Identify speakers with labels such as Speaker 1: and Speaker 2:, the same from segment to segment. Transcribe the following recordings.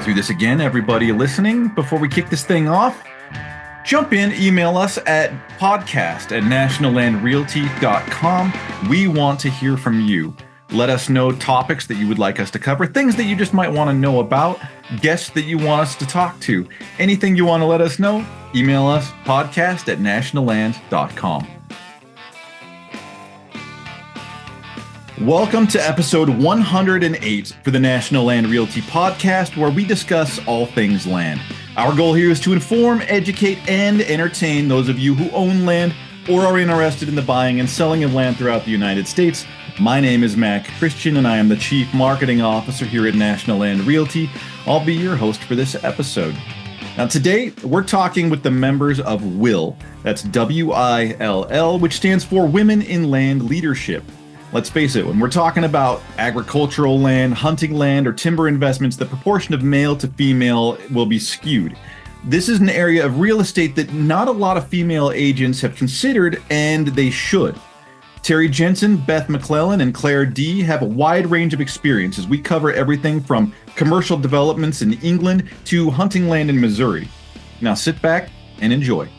Speaker 1: through this again, everybody listening. Before we kick this thing off, jump in, email us at podcast@nationallandrealty.com. We want to hear from you. Let us know topics that you would like us to cover, things that you just might want to know about, guests that you want us to talk to. Anything you want to let us know, email us podcast@nationalland.com. Welcome to episode 108 for the National Land Realty Podcast, where we discuss all things land. Our goal here is to inform, educate, and entertain those of you who own land or are interested in the buying and selling of land throughout the United States. My name is Mac Christian, and I am the Chief Marketing Officer here at National Land Realty. I'll be your host for this episode. Now, today, we're talking with the members of W.I.L.L. That's W-I-L-L, which stands for Women in Land Leadership. Let's face it, when we're talking about agricultural land, hunting land, or timber investments, the proportion of male to female will be skewed. This is an area of real estate that not a lot of female agents have considered, and they should. Terri Jensen, Beth McLellan, and Claire Dee have a wide range of experience as we cover everything from commercial developments in England to hunting land in Missouri. Now sit back and enjoy.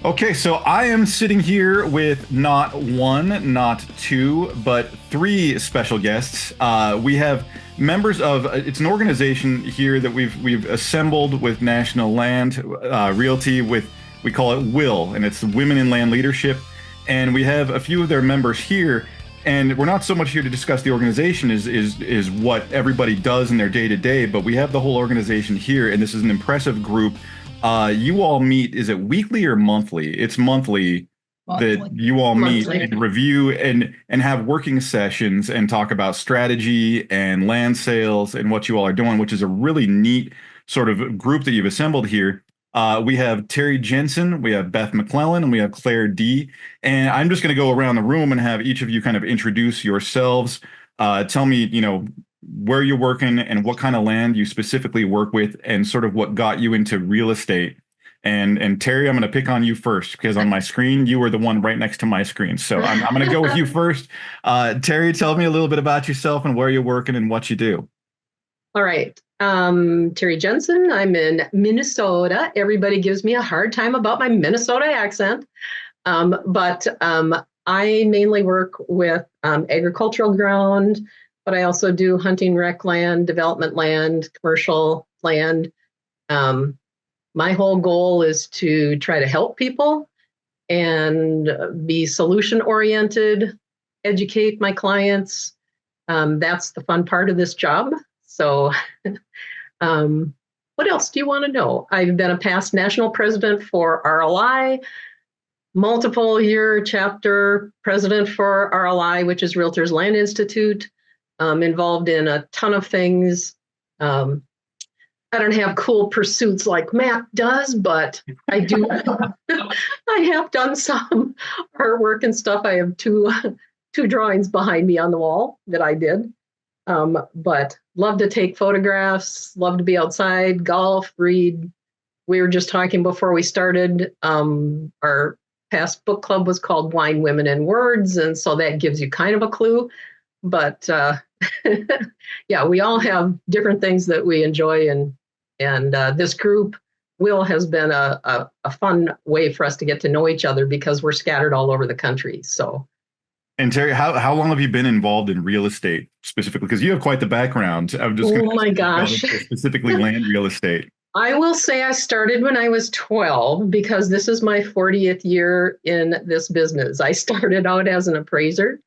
Speaker 1: Okay, so I am sitting here with not one, not two, but three special guests. We have members of it's an organization here that we've assembled with National Land Realty. We call it W.I.L.L, and it's Women in Land Leadership. And we have a few of their members here, and we're not so much here to discuss the organization is what everybody does in their day to day, but we have the whole organization here, and this is an impressive group. You all meet, is it weekly or monthly? It's monthly that you all meet and review and have working sessions and talk about strategy and land sales and what you all are doing, which is a really neat sort of group that you've assembled here. We have Terri Jensen, we have Beth McLellan, and we have Claire Dee. And I'm just going to go around the room and have each of you kind of introduce yourselves. Tell me, where you're working and what kind of land you specifically work with and sort of what got you into real estate. And Terri, I'm going to pick on you first because on my screen, you were the one right next to my screen. So I'm going to go with you first. Terri, tell me a little bit about yourself and where you're working and what you do.
Speaker 2: All right. Terri Jensen. I'm in Minnesota. Everybody gives me a hard time about my Minnesota accent. But I mainly work with agricultural ground, but I also do hunting rec land, development land, commercial land. My whole goal is to try to help people and be solution oriented, educate my clients. That's the fun part of this job. So what else do you want to know? I've been a past national president for RLI, multiple year chapter president for RLI, which is Realtors Land Institute. Involved in a ton of things. I don't have cool pursuits like Matt does, but I do. I have done some artwork and stuff. I have two drawings behind me on the wall that I did. But love to take photographs, love to be outside, golf, read. We were just talking before we started. Our past book club was called Wine, Women, and Words, and so that gives you kind of a clue. But yeah, we all have different things that we enjoy, and this group, W.I.L.L, has been a fun way for us to get to know each other because we're scattered all over the country. So,
Speaker 1: and Terri, how long have you been involved in real estate specifically? Because you have quite the background. I'm just
Speaker 2: oh my gosh,
Speaker 1: specifically land real estate.
Speaker 2: I will say I started when I was 12 because this is my 40th year in this business. I started out as an appraiser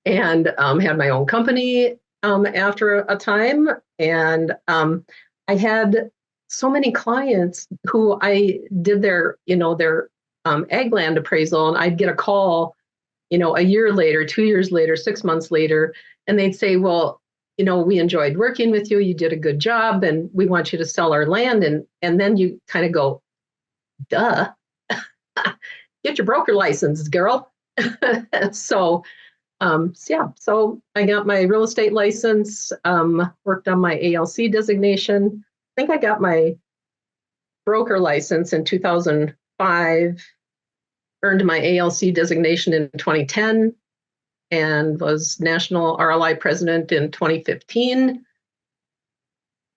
Speaker 2: and had my own company after a time. And I had so many clients who I did their ag land appraisal, and I'd get a call, a year later, 2 years later, 6 months later, and they'd say, well, we enjoyed working with you. You did a good job, and we want you to sell our land. And then you kind of go, duh, get your broker license, girl. So I got my real estate license, worked on my ALC designation. I think I got my broker license in 2005, earned my ALC designation in 2010. and was National RLI President in 2015.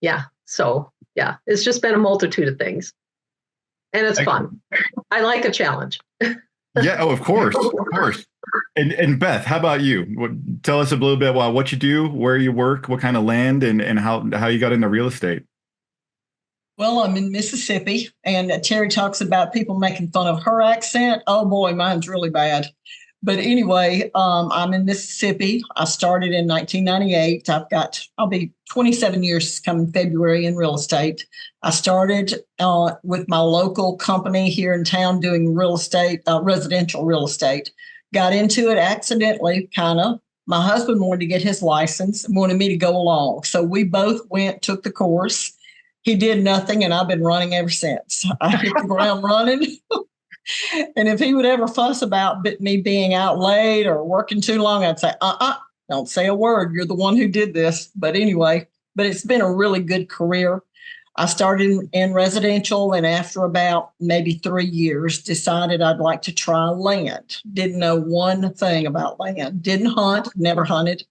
Speaker 2: Yeah, so yeah, it's just been a multitude of things. And it's fun. I like a challenge.
Speaker 1: Yeah, oh, of course, of course. And Beth, how about you? Tell us a little bit about what you do, where you work, what kind of land, and how you got into real estate.
Speaker 3: Well, I'm in Mississippi, and Terri talks about people making fun of her accent. Oh boy, mine's really bad. But anyway, I'm in Mississippi. I started in 1998. I'll be 27 years coming February in real estate. I started with my local company here in town doing real estate, residential real estate. Got into it accidentally, kind of. My husband wanted to get his license and wanted me to go along. So we both went, took the course. He did nothing, and I've been running ever since. I hit the ground running. And if he would ever fuss about me being out late or working too long, I'd say, don't say a word. You're the one who did this. But anyway, it's been a really good career. I started in residential, and after about maybe 3 years, decided I'd like to try land. Didn't know one thing about land. Didn't hunt, never hunted.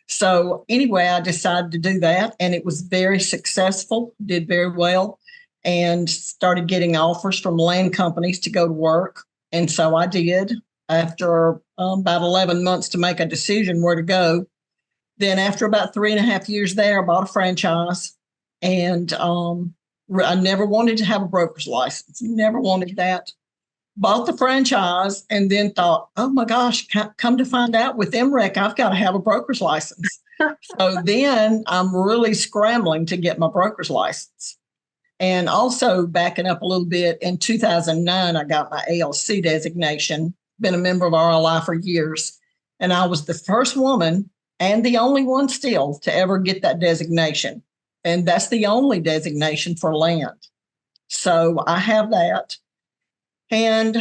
Speaker 3: So anyway, I decided to do that, and it was very successful, did very well, and started getting offers from land companies to go to work. And so I did after about 11 months to make a decision where to go. Then after about 3.5 years there, I bought a franchise, and I never wanted to have a broker's license, never wanted that. Bought the franchise and then thought, oh my gosh, come to find out with MREC, I've got to have a broker's license. So then I'm really scrambling to get my broker's license. And also backing up a little bit, in 2009, I got my ALC designation, been a member of RLI for years. And I was the first woman and the only one still to ever get that designation. And that's the only designation for land. So I have that. And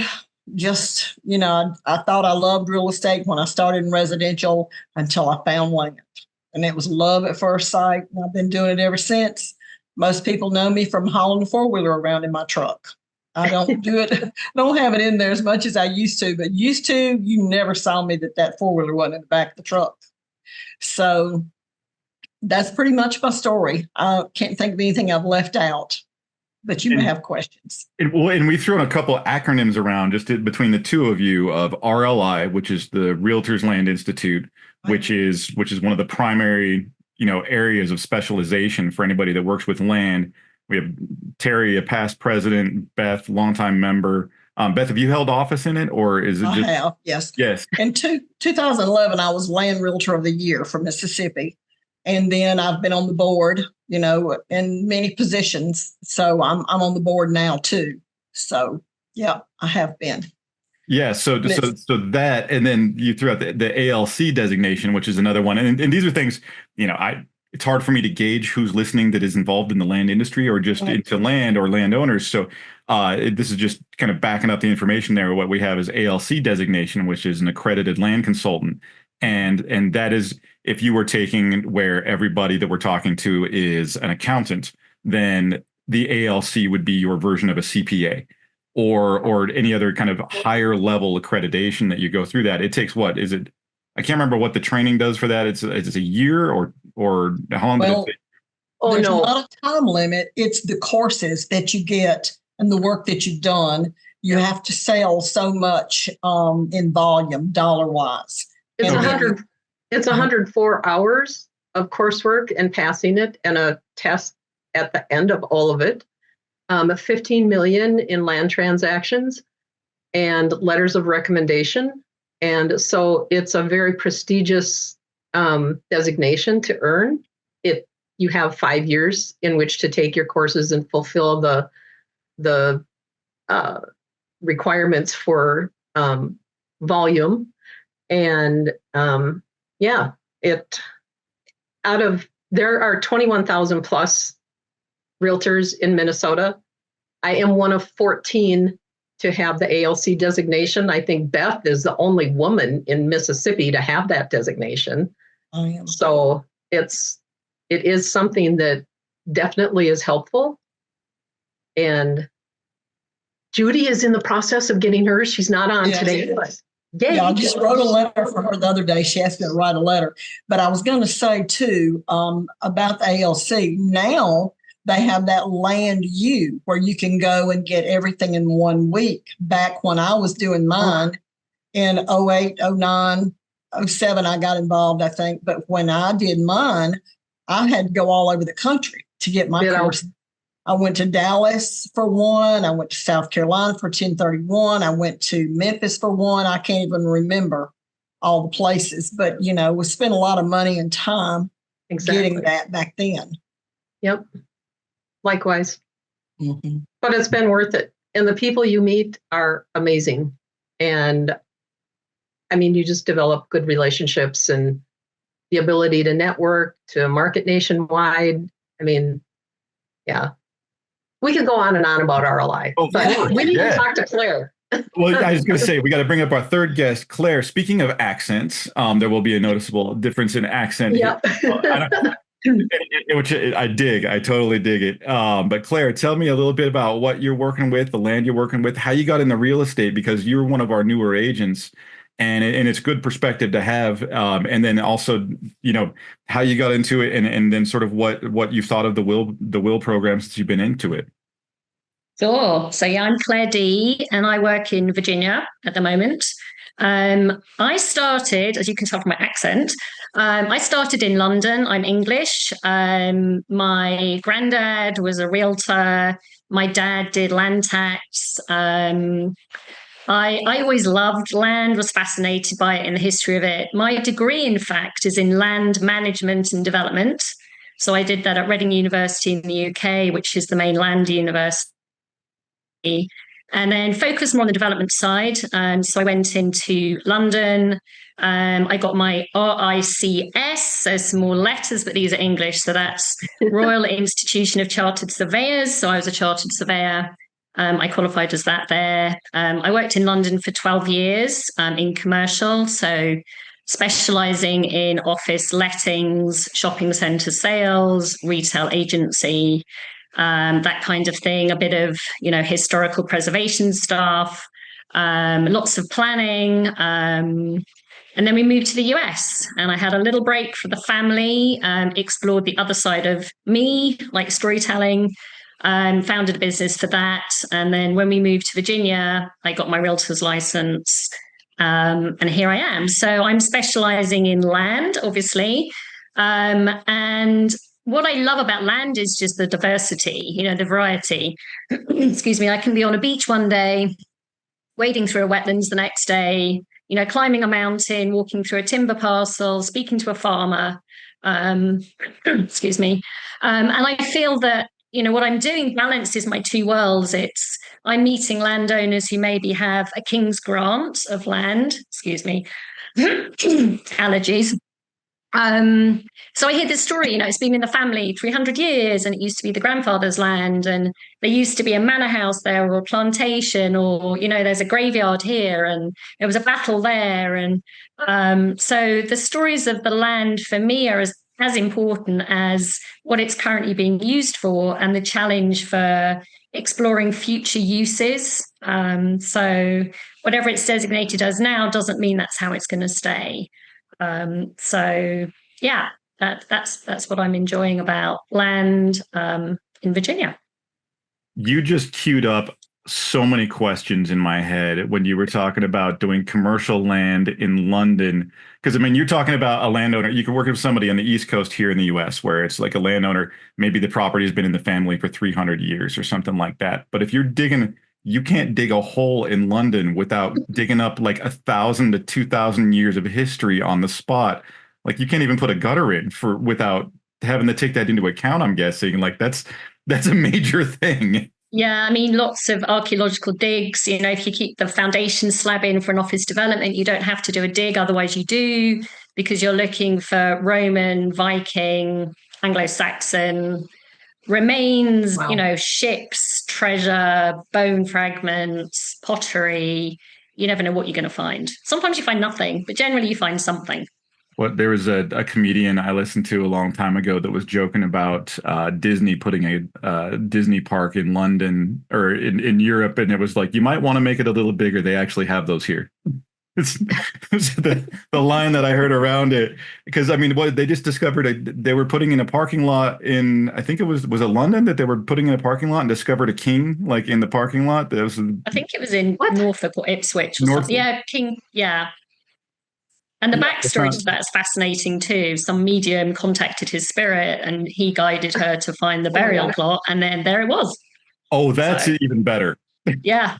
Speaker 3: just, I thought I loved real estate when I started in residential until I found land. And it was love at first sight. And I've been doing it ever since. Most people know me from hauling a four-wheeler around in my truck. I don't do it. I don't have it in there as much as I used to. But you never saw me that four-wheeler wasn't in the back of the truck. So that's pretty much my story. I can't think of anything I've left out. But you may have questions.
Speaker 1: And we've thrown a couple acronyms around just between the two of you of RLI, which is the Realtors Land Institute, which is one of the primary, areas of specialization for anybody that works with land. We have Terri, a past president, Beth, longtime member. Beth, have you held office in it, or is it just?
Speaker 3: I have, yes.
Speaker 1: Yes.
Speaker 3: In 2011, I was Land Realtor of the Year for Mississippi. And then I've been on the board, in many positions. So I'm on the board now too. So yeah, I have been.
Speaker 1: Yeah. So that, and then you threw out the ALC designation, which is another one. And these are things, it's hard for me to gauge who's listening that is involved in the land industry or just into land or landowners. So this is just kind of backing up the information there. What we have is ALC designation, which is an accredited land consultant. And that is, if you were taking where everybody that we're talking to is an accountant, then the ALC would be your version of a CPA or any other kind of higher level accreditation that you go through that. It takes what is it? I can't remember what the training does for that. It's a year or how long does it take?
Speaker 3: There's not a time limit. It's the courses that you get and the work that you've done. You have to sell so much in volume, dollar wise.
Speaker 2: It's 104 hours of coursework and passing it, and a test at the end of all of it. 15 million in land transactions and letters of recommendation. And so it's a very prestigious designation to earn. You have 5 years in which to take your courses and fulfill the requirements for volume. And there are 21,000 plus realtors in Minnesota. I am one of 14 to have the ALC designation. I think Beth is the only woman in Mississippi to have that designation.
Speaker 3: I am.
Speaker 2: So it is something that definitely is helpful. And Judy is in the process of getting hers. She's not on today, but Yay.
Speaker 3: Yeah, I just wrote a letter for her the other day. She asked me to write a letter. But I was going to say, too, about the ALC. Now they have that Land U where you can go and get everything in 1 week. Back when I was doing mine in 08, 09, 07, I got involved, I think. But when I did mine, I had to go all over the country to get my course. I went to Dallas for one. I went to South Carolina for 1031. I went to Memphis for one. I can't even remember all the places, but we spent a lot of money and time getting that back then.
Speaker 2: Yep. Likewise.
Speaker 3: Mm-hmm.
Speaker 2: But it's been worth it. And the people you meet are amazing. And I mean, you just develop good relationships and the ability to network, to market nationwide. I mean, yeah. We could go on and on about RLI, but we need to talk to Claire.
Speaker 1: Well, I was going to say, we got to bring up our third guest, Claire. Speaking of accents, there will be a noticeable difference in accent.
Speaker 2: Yep.
Speaker 1: Which I dig. I totally dig it. But Claire, tell me a little bit about what you're working with, the land you're working with, how you got into real estate, because you're one of our newer agents. And it's good perspective to have, and then also, how you got into it, and then sort of what you thought of the W.I.L.L programs since you've been into it.
Speaker 4: Sure. So yeah, I'm Claire Dee, and I work in Virginia at the moment. I started, as you can tell from my accent, I started in London. I'm English. My granddad was a realtor. My dad did land tax. I always loved land, was fascinated by it and the history of it. My degree, in fact, is in land management and development. So I did that at Reading University in the UK, which is the main land university, and then focused more on the development side. So I went into London. I got my RICS, so some more letters, but these are English. So that's Royal Institution of Chartered Surveyors. So I was a chartered surveyor. I qualified as that there. I worked in London for 12 years in commercial, so specialising in office lettings, shopping centre sales, retail agency, that kind of thing, a bit of, historical preservation stuff, lots of planning. And then we moved to the US, and I had a little break for the family, explored the other side of me, like storytelling. Founded a business for that. And then when we moved to Virginia, I got my realtor's license. And here I am. So I'm specializing in land, obviously. And what I love about land is just the diversity, the variety. Excuse me. I can be on a beach one day, wading through a wetlands the next day, climbing a mountain, walking through a timber parcel, speaking to a farmer. Excuse me. And I feel that what I'm doing balances my two worlds. I'm meeting landowners who maybe have a king's grant of land, allergies. So I hear this story, it's been in the family 300 years, and it used to be the grandfather's land, and there used to be a manor house there, or a plantation, or, there's a graveyard here, and there was a battle there. And so the stories of the land for me are as important as what it's currently being used for, and the challenge for exploring future uses. So whatever it's designated as now doesn't mean that's how it's going to stay. So yeah, that's what I'm enjoying about land in Virginia.
Speaker 1: You just queued up so many questions in my head when you were talking about doing commercial land in London. Because, you're talking about a landowner. You can work with somebody on the East Coast here in the US where it's like a landowner, maybe the property has been in the family for 300 years or something like that. But if you're digging, you can't dig a hole in London without digging up like 1,000 to 2,000 years of history on the spot. Like, you can't even put a gutter in without having to take that into account, I'm guessing. Like, that's a major thing.
Speaker 4: Yeah, lots of archaeological digs. If you keep the foundation slab in for an office development, you don't have to do a dig. Otherwise, you do, because you're looking for Roman, Viking, Anglo-Saxon remains,
Speaker 2: Wow.
Speaker 4: Ships, treasure, bone fragments, pottery. You never know what you're going to find. Sometimes you find nothing, but generally you find something.
Speaker 1: Well, there was a comedian I listened to a long time ago that was joking about Disney putting a Disney park in London or in Europe. And it was like, you might want to make it a little bigger. They actually have those here. it's the line that I heard around it, because I mean, what they just discovered, they were putting in a parking lot in, I think it was it London, that they were putting in a parking lot and discovered a king like in the parking lot. That was
Speaker 4: I think it was in Norfolk or Ipswich or
Speaker 1: Norfolk.
Speaker 4: something. Yeah, King. Yeah. And the backstory to that is fascinating too. Some medium contacted his spirit and he guided her to find the burial plot. And then there it was.
Speaker 1: Oh, that's even better.
Speaker 4: Yeah.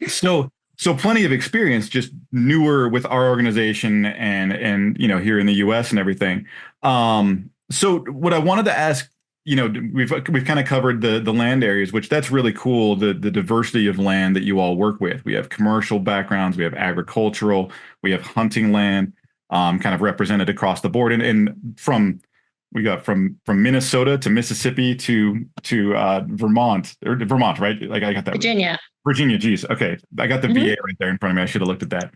Speaker 1: So plenty of experience, just newer with our organization and here in the US and everything. So what I wanted to ask, we've kind of covered the land areas, which that's really cool, the diversity of land that you all work with. We have commercial backgrounds, we have agricultural, we have hunting land, kind of represented across the board, and we got from Minnesota to Mississippi to Vermont, right? Like I got that. Virginia, geez. Okay. I got the VA right there in front of me. I should have looked at that.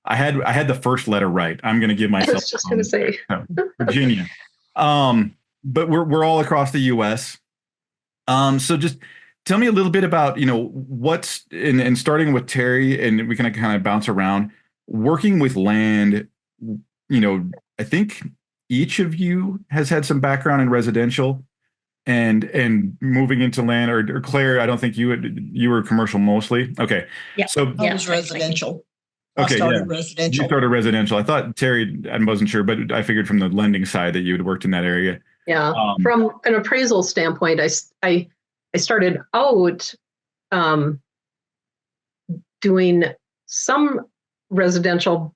Speaker 1: I had the first letter right. I'm going to give myself.
Speaker 2: I was just going to say
Speaker 1: Virginia. But we're all across the US. So just tell me a little bit about, what's and starting with Terri, and we can kind of bounce around working with land. I think each of you has had some background in residential and moving into land, or Claire, I don't think you were commercial mostly. Okay.
Speaker 4: Yeah.
Speaker 1: So
Speaker 3: I was residential.
Speaker 1: Okay.
Speaker 3: I started residential.
Speaker 1: You started residential. I thought Terri, I wasn't sure, but I figured from the lending side that you had worked in that area.
Speaker 2: Yeah. From an appraisal standpoint, I started out doing some residential,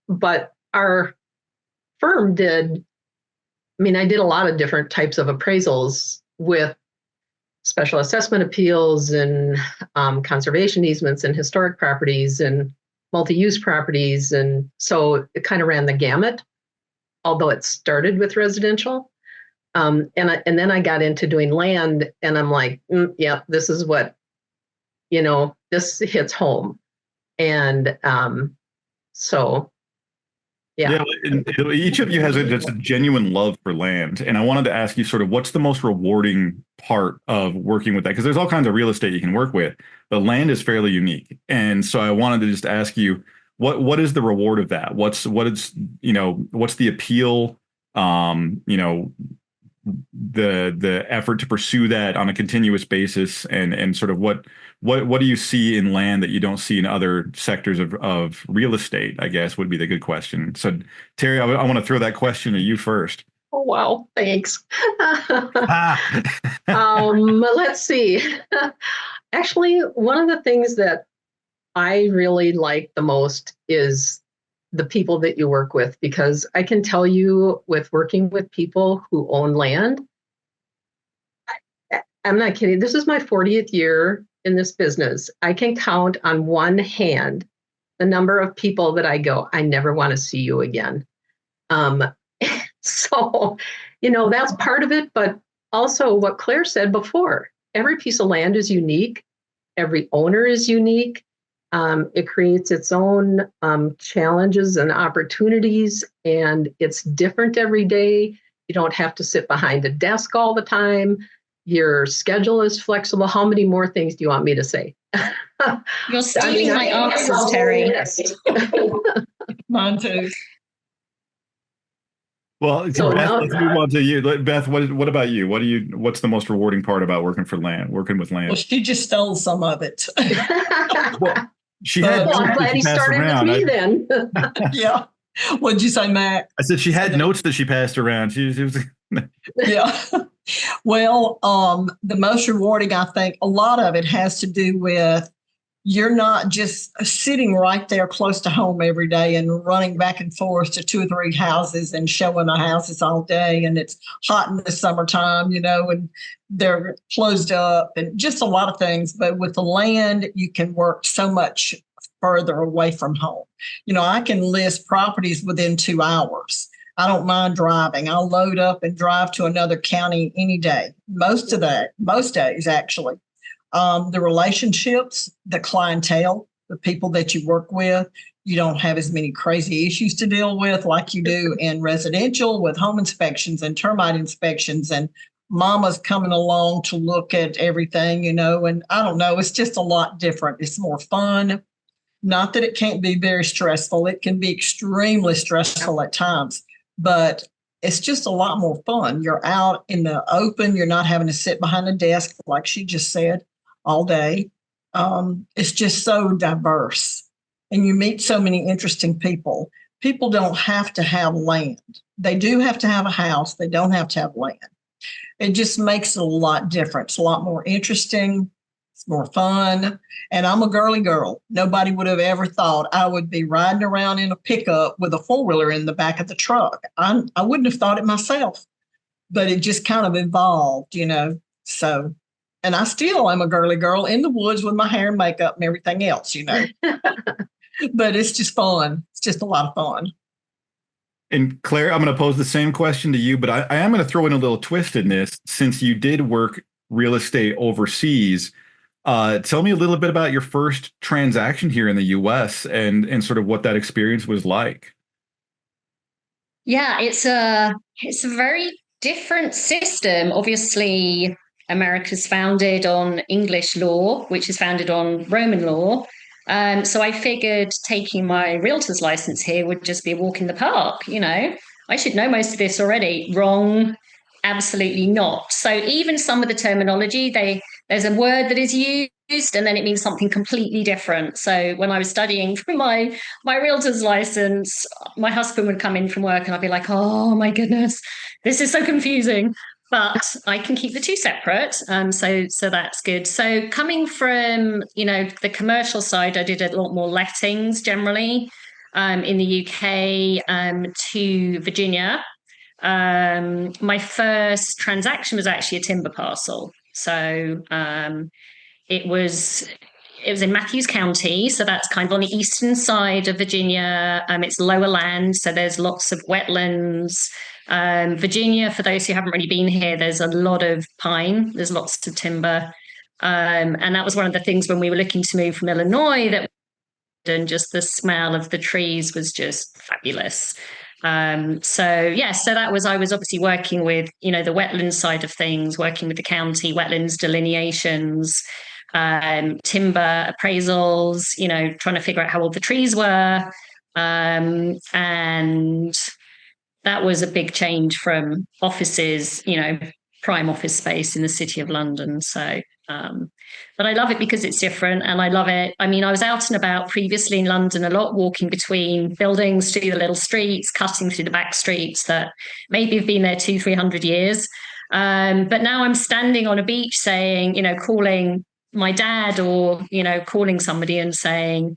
Speaker 2: but our firm I did a lot of different types of appraisals with special assessment appeals and conservation easements and historic properties and multi-use properties. And so it kind of ran the gamut, although it started with residential. And then I got into doing land, and I'm like, yeah, this is what, this hits home. And so yeah.
Speaker 1: Each of you has just a genuine love for land. And I wanted to ask you sort of what's the most rewarding part of working with that? Because there's all kinds of real estate you can work with, but land is fairly unique. And so I wanted to just ask you, what is the reward of that? What's the appeal? The effort to pursue that on a continuous basis, and sort of what do you see in land that you don't see in other sectors of real estate, I guess would be the good question. So Terri, I want to throw that question at you first.
Speaker 2: Oh, wow. Thanks. Let's see. Actually, one of the things that I really like the most is the people that you work with, because I can tell you, with working with people who own land, I'm not kidding. This is my 40th year in this business. I can count on one hand the number of people that I never want to see you again. So, that's part of it, but also what Claire said before, every piece of land is unique. Every owner is unique. It creates its own challenges and opportunities, and it's different every day. You don't have to sit behind a desk all the time. Your schedule is flexible. How many more things do you want me to say?
Speaker 4: You're stealing my answers, Terri.
Speaker 3: Mine too.
Speaker 1: Well, so Beth, let's move on to you. Beth, what about you? What's the most rewarding part about working with land?
Speaker 3: Well, she just stole some of it.
Speaker 1: Well, I'm glad he started with me then.
Speaker 3: Yeah. What'd you say, Mac?
Speaker 1: I said she had notes that she passed around. She was
Speaker 3: Yeah. Well, the most rewarding, I think, a lot of it has to do with you're not just sitting right there close to home every day and running back and forth to 2 or 3 houses and showing the houses all day. And it's hot in the summertime, and they're closed up and just a lot of things. But with the land, you can work so much further away from home. I can list properties within 2 hours. I don't mind driving. I'll load up and drive to another county any day. Most days, actually. The relationships, the clientele, the people that you work with, you don't have as many crazy issues to deal with like you do in residential with home inspections and termite inspections and mama's coming along to look at everything, and I don't know, it's just a lot different. It's more fun. Not that it can't be very stressful. It can be extremely stressful at times, but it's just a lot more fun. You're out in the open. You're not having to sit behind a desk, like she just said, all day. It's just so diverse, and you meet so many interesting people. People don't have to have land. They do have to have a house. They don't have to have land. It just makes it a lot different. It's a lot more interesting. It's more fun. And I'm a girly girl. Nobody would have ever thought I would be riding around in a pickup with a four-wheeler in the back of the truck. I wouldn't have thought it myself, but it just kind of evolved, So, and I still am a girly girl in the woods with my hair and makeup and everything else, But it's just fun. It's just a lot of fun.
Speaker 1: And Claire, I'm going to pose the same question to you, but I am going to throw in a little twist in this. Since you did work real estate overseas, tell me a little bit about your first transaction here in the U.S. and sort of what that experience was like.
Speaker 4: Yeah, it's a very different system. Obviously, America's founded on English law, which is founded on Roman law. So I figured taking my realtor's license here would just be a walk in the park. I should know most of this already. Wrong, absolutely not. So even some of the terminology, there's a word that is used and then it means something completely different. So when I was studying for my realtor's license, my husband would come in from work and I'd be like, oh my goodness, this is so confusing. But I can keep the two separate. So that's good. So coming from, the commercial side, I did a lot more lettings generally in the UK to Virginia. My first transaction was actually a timber parcel. So it was in Matthews County. So that's kind of on the eastern side of Virginia. It's lower land. So there's lots of wetlands. Virginia, for those who haven't really been here, there's a lot of pine. There's lots of timber. And that was one of the things when we were looking to move from Illinois, and just the smell of the trees was just fabulous. So that was, I was obviously working with, the wetlands side of things, working with the county, wetlands delineations, timber appraisals, trying to figure out how old the trees were. And that was a big change from offices, prime office space in the City of London. So, but I love it because it's different and I love it. I mean, I was out and about previously in London a lot, walking between buildings through the little streets, cutting through the back streets that maybe have been there 200-300 years. But now I'm standing on a beach saying, calling my dad or, calling somebody and saying,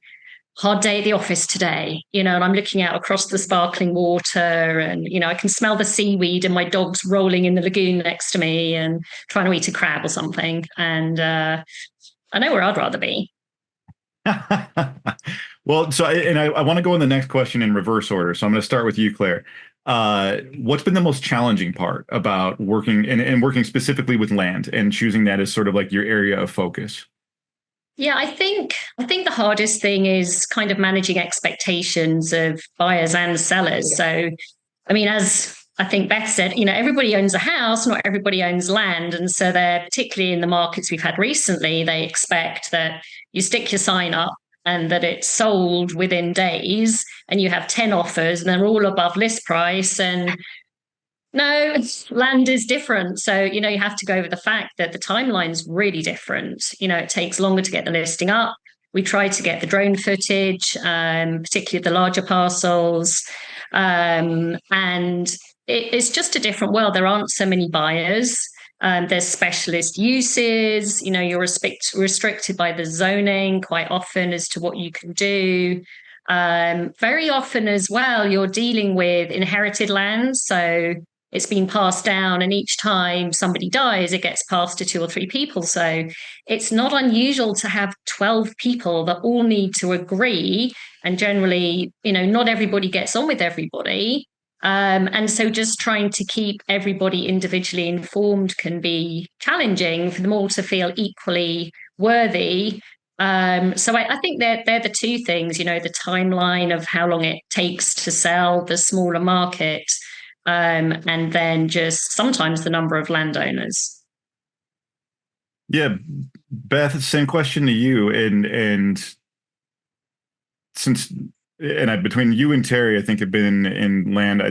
Speaker 4: hard day at the office today, and I'm looking out across the sparkling water and, I can smell the seaweed and my dog's rolling in the lagoon next to me and trying to eat a crab or something. And I know where I'd rather be.
Speaker 1: Well, so I want to go on the next question in reverse order. So I'm going to start with you, Claire. What's been the most challenging part about working and working specifically with land and choosing that as sort of like your area of focus?
Speaker 4: Yeah, I think the hardest thing is kind of managing expectations of buyers and sellers. So, I mean, as I think Beth said, everybody owns a house, not everybody owns land. And so they're, particularly in the markets we've had recently, they expect that you stick your sign up and that it's sold within days and you have 10 offers and they're all above list price. And no, land is different. So, you have to go over the fact that the timeline's really different. It takes longer to get the listing up. We try to get the drone footage, particularly the larger parcels. And it's just a different world. There aren't so many buyers. There's specialist uses. You're restricted by the zoning quite often as to what you can do. Very often as well, you're dealing with inherited land. So it's been passed down, and each time somebody dies, it gets passed to 2 or 3 people. So it's not unusual to have 12 people that all need to agree. And generally, not everybody gets on with everybody. And so just trying to keep everybody individually informed can be challenging for them all to feel equally worthy. So I think they're the two things, the timeline of how long it takes to sell the smaller market. And then just sometimes the number of landowners.
Speaker 1: Yeah, Beth, same question to you. And since between you and Terri, I think have been in land,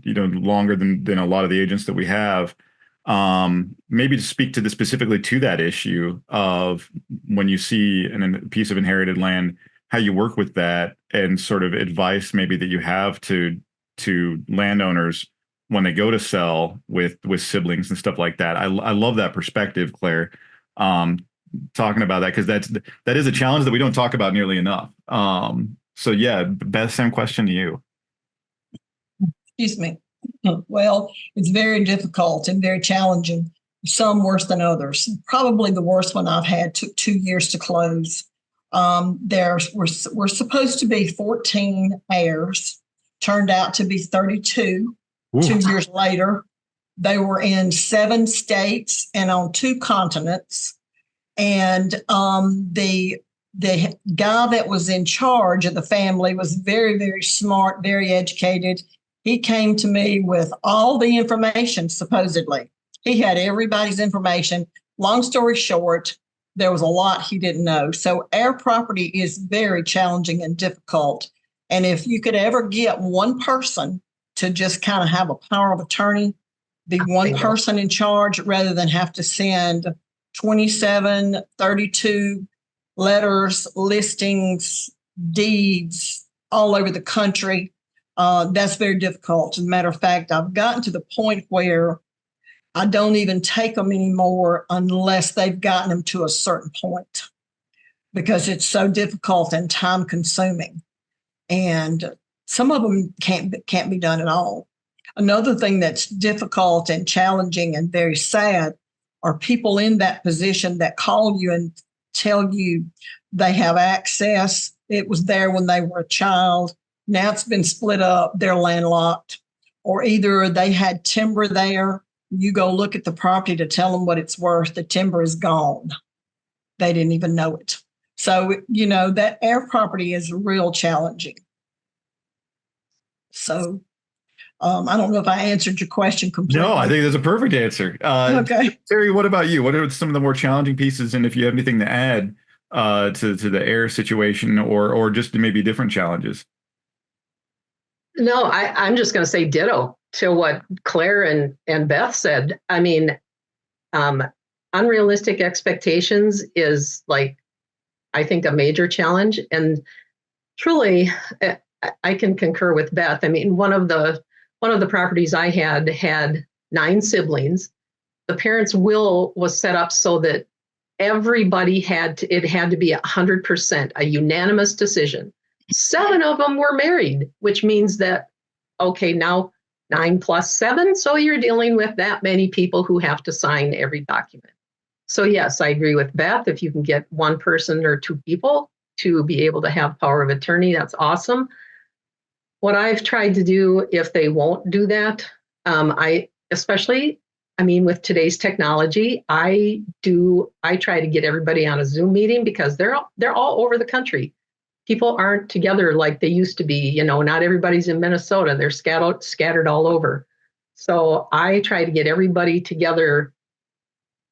Speaker 1: longer than a lot of the agents that we have. Maybe to speak to specifically to that issue of when you see a piece of inherited land, how you work with that, and sort of advice maybe that you have to landowners when they go to sell with siblings and stuff like that. I love that perspective, Claire. Talking about that, because that is a challenge that we don't talk about nearly enough. So yeah, Beth, same question to you.
Speaker 3: Excuse me. Well, it's very difficult and very challenging, some worse than others. Probably the worst one I've had took 2 years to close. We're supposed to be 14 heirs, turned out to be 32. Ooh. 2 years later, they were in 7 states and on 2 continents. And the guy that was in charge of the family was very, very smart, very educated. He came to me with all the information, supposedly. He had everybody's information. Long story short, there was a lot he didn't know. So heir property is very challenging and difficult. And if you could ever get one person to just kind of have a power of attorney, be one person in charge rather than have to send 27, 32 letters, listings, deeds all over the country, that's very difficult. As a matter of fact, I've gotten to the point where I don't even take them anymore unless they've gotten them to a certain point, because it's so difficult and time consuming. And some of them can't be done at all. Another thing that's difficult and challenging and very sad are people in that position that call you and tell you they have access. It was there when they were a child. Now it's been split up. They're landlocked. Or either they had timber there. You go look at the property to tell them what it's worth. The timber is gone. They didn't even know it. So, that heir property is real challenging. So I don't know if I answered your question completely.
Speaker 1: No, I think that's a perfect answer.
Speaker 3: Okay.
Speaker 1: Terri, what about you? What are some of the more challenging pieces? And if you have anything to add to the heir situation or just maybe different challenges?
Speaker 2: No, I'm just going to say ditto to what Claire and Beth said. I mean, unrealistic expectations is I think a major challenge. And truly, I can concur with Beth. I mean, one of the properties I had 9 siblings. The parents' will was set up so that everybody had to be 100%, a unanimous decision. 7 of them were married, which means that, okay, now 9 plus 7. So you're dealing with that many people who have to sign every document. So yes, I agree with Beth. If you can get one person or 2 people to be able to have power of attorney, that's awesome. What I've tried to do, if they won't do that, with today's technology, I try to get everybody on a Zoom meeting, because they're all over the country. People aren't together like they used to be. Not everybody's in Minnesota. They're scattered all over. So I try to get everybody together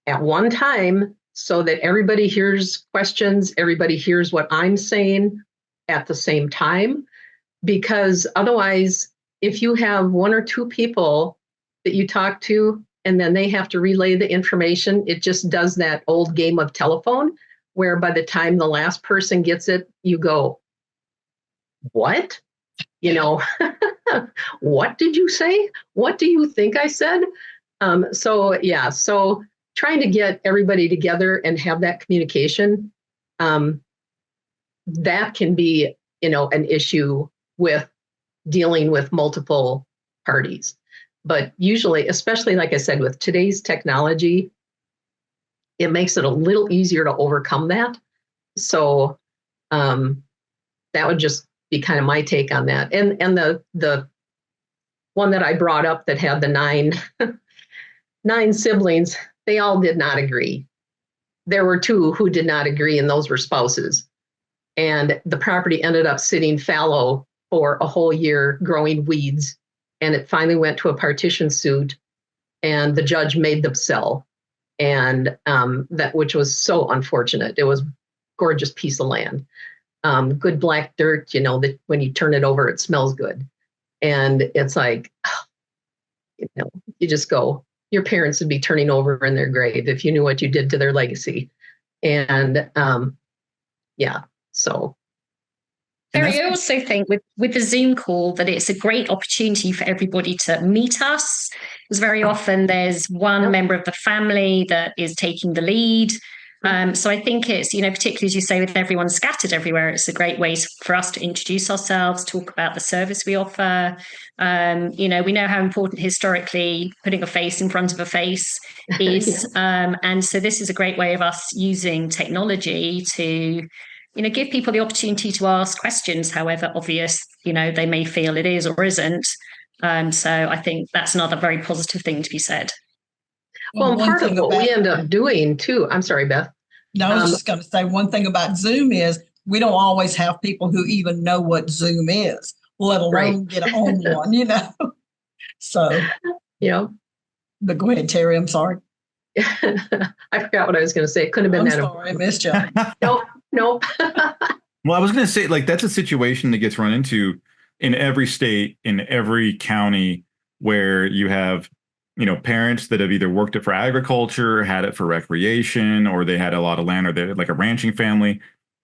Speaker 2: at one time so that everybody hears questions, everybody hears what I'm saying at the same time. Because otherwise, if you have 1 or 2 people that you talk to and then they have to relay the information, it just does that old game of telephone where by the time the last person gets it, you go, what? What did you say? What do you think I said? So trying to get everybody together and have that communication, that can be, an issue with dealing with multiple parties. But usually, especially like I said, with today's technology, it makes it a little easier to overcome that. So that would just be kind of my take on that. And the one that I brought up that had the 9 siblings, they all did not agree. There were 2 who did not agree, and those were spouses. And the property ended up sitting fallow for a whole year, growing weeds. And it finally went to a partition suit, and the judge made them sell. And which was so unfortunate. It was a gorgeous piece of land. good black dirt, that when you turn it over, it smells good. And it's like, you just go, your parents would be turning over in their grave if you knew what you did to their legacy. And so.
Speaker 4: Terri, I also think with the Zoom call that it's a great opportunity for everybody to meet us, because very often there's one member of the family that is taking the lead. So I think it's, particularly as you say, with everyone scattered everywhere, it's a great way for us to introduce ourselves, talk about the service we offer. We know how important historically putting a face in front of a face is. And so this is a great way of us using technology to, give people the opportunity to ask questions, however obvious, they may feel it is or isn't. So I think that's another very positive thing to be said.
Speaker 2: Well, part of what we end up doing too, I'm sorry, Beth.
Speaker 3: No, I was just going to say one thing about Zoom is we don't always have people who even know what Zoom is, let alone get on one, So,
Speaker 2: yeah.
Speaker 3: But go ahead, Terri, I'm sorry.
Speaker 2: I forgot what I was going to say. It couldn't have been that
Speaker 3: sorry, I missed you.
Speaker 2: Nope.
Speaker 1: Well, I was going to say, that's a situation that gets run into in every state, in every county, where you have parents that have either worked it for agriculture, had it for recreation, or they had a lot of land, or they're like a ranching family,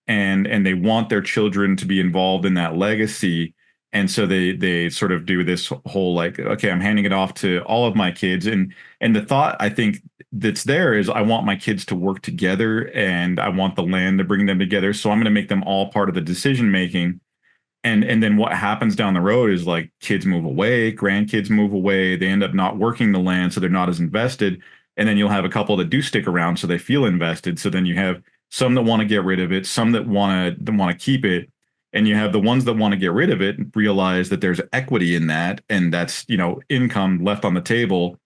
Speaker 1: and they want their children to be involved in that legacy. And so they sort of do this whole okay, I'm handing it off to all of my kids. And the thought, I think, that's there is I want my kids to work together, and I want the land to bring them together. So I'm going to make them all part of the decision making. And then what happens down the road is kids move away, grandkids move away, they end up not working the land, so they're not as invested. And then you'll have a couple that do stick around, so they feel invested. So then you have some that want to get rid of it, some that want to keep it, and you have the ones that want to get rid of it and realize that there's equity in that, and that's income left on the table.